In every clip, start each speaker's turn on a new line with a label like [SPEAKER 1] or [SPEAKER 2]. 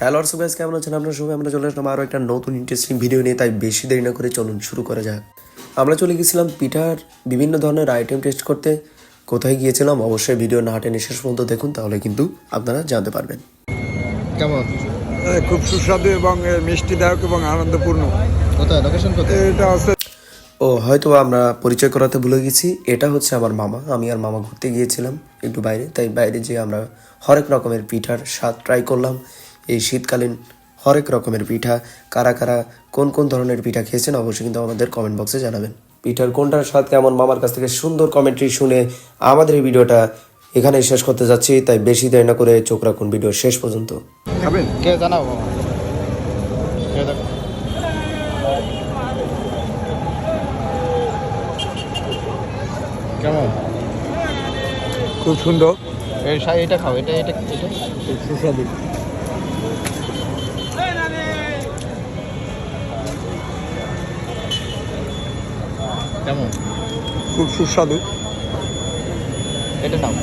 [SPEAKER 1] Hello guys, কেমন আছেন আপনারা সবাই? আমরা চলে আসলাম আরও একটা নতুন ইন্টারেস্টিং ভিডিও নিয়ে, তাই বেশি দেরি না করে চলুন শুরু করা যাক। আমরা চলে গেছিলাম পিঠার বিভিন্ন ধরনের আইটেম টেস্ট করতে। কোথায় গিয়েছিলাম অবশ্যই ভিডিও না টেনে শেষ পর্যন্ত দেখুন, তাহলে কিন্তু আপনারা জানতে পারবেন।
[SPEAKER 2] কেমন?
[SPEAKER 3] খুব সুস্বাদু এবং মিষ্টিদায়ক এবং আনন্দপূর্ণ।
[SPEAKER 2] কোথায় লোকেশন কোথায়?
[SPEAKER 3] এটা আছে
[SPEAKER 1] হয়তো আমরা পরিচয় করাতে ভুলে গেছি, এটা হচ্ছে আমার মামা। আমি আর মামা ঘুরতে গিয়েছিলাম একটু বাইরে, তাই বাইরে যেয়ে আমরা হরেক রকমের পিঠার স্বাদ ট্রাই করলাম। এই শীতকালীন হরেক রকমের পিঠা কারা কারা কোন কোন ধরনের পিঠা খেয়েছেন অবশ্যই কিন্তু আমাদের কমেন্ট বক্সে জানাবেন। পিঠার কোনটার স্বাদ কেমন মামার কাছ থেকে সুন্দর কমেন্ট্রি শুনে আমাদের এই ভিডিওটা এখানেই শেষ করতে যাচ্ছি, তাই বেশি দেরি না করে চোখ রাখুন ভিডিও শেষ পর্যন্ত।
[SPEAKER 3] খাবেন?
[SPEAKER 2] কে জানাও বাবা? কে দেখো? কেমন?
[SPEAKER 3] খুব সুন্দর,
[SPEAKER 2] এটা খাও, এটা এটা এটা
[SPEAKER 3] খুব সুস্বাদু।
[SPEAKER 2] কেমন?
[SPEAKER 3] খুব সুস্বাদু।
[SPEAKER 2] এটা নাও।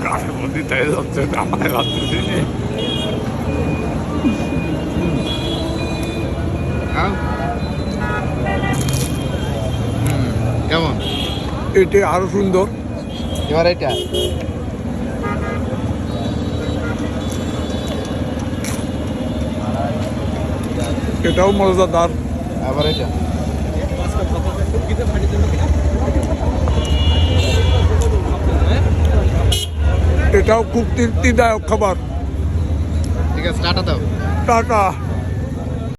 [SPEAKER 3] গাছের মধ্যে তাই যাচ্ছে আমার রাত্রি
[SPEAKER 2] খাও। কেমন?
[SPEAKER 3] এটি আরো সুন্দর।
[SPEAKER 2] এবার এটা
[SPEAKER 3] এটাও মজাদার।
[SPEAKER 2] আবার এটা
[SPEAKER 3] এটাও খুব তৃপ্তিদায়ক খাবার।
[SPEAKER 2] ঠিক আছে, টাটা দাও।
[SPEAKER 3] টাটা।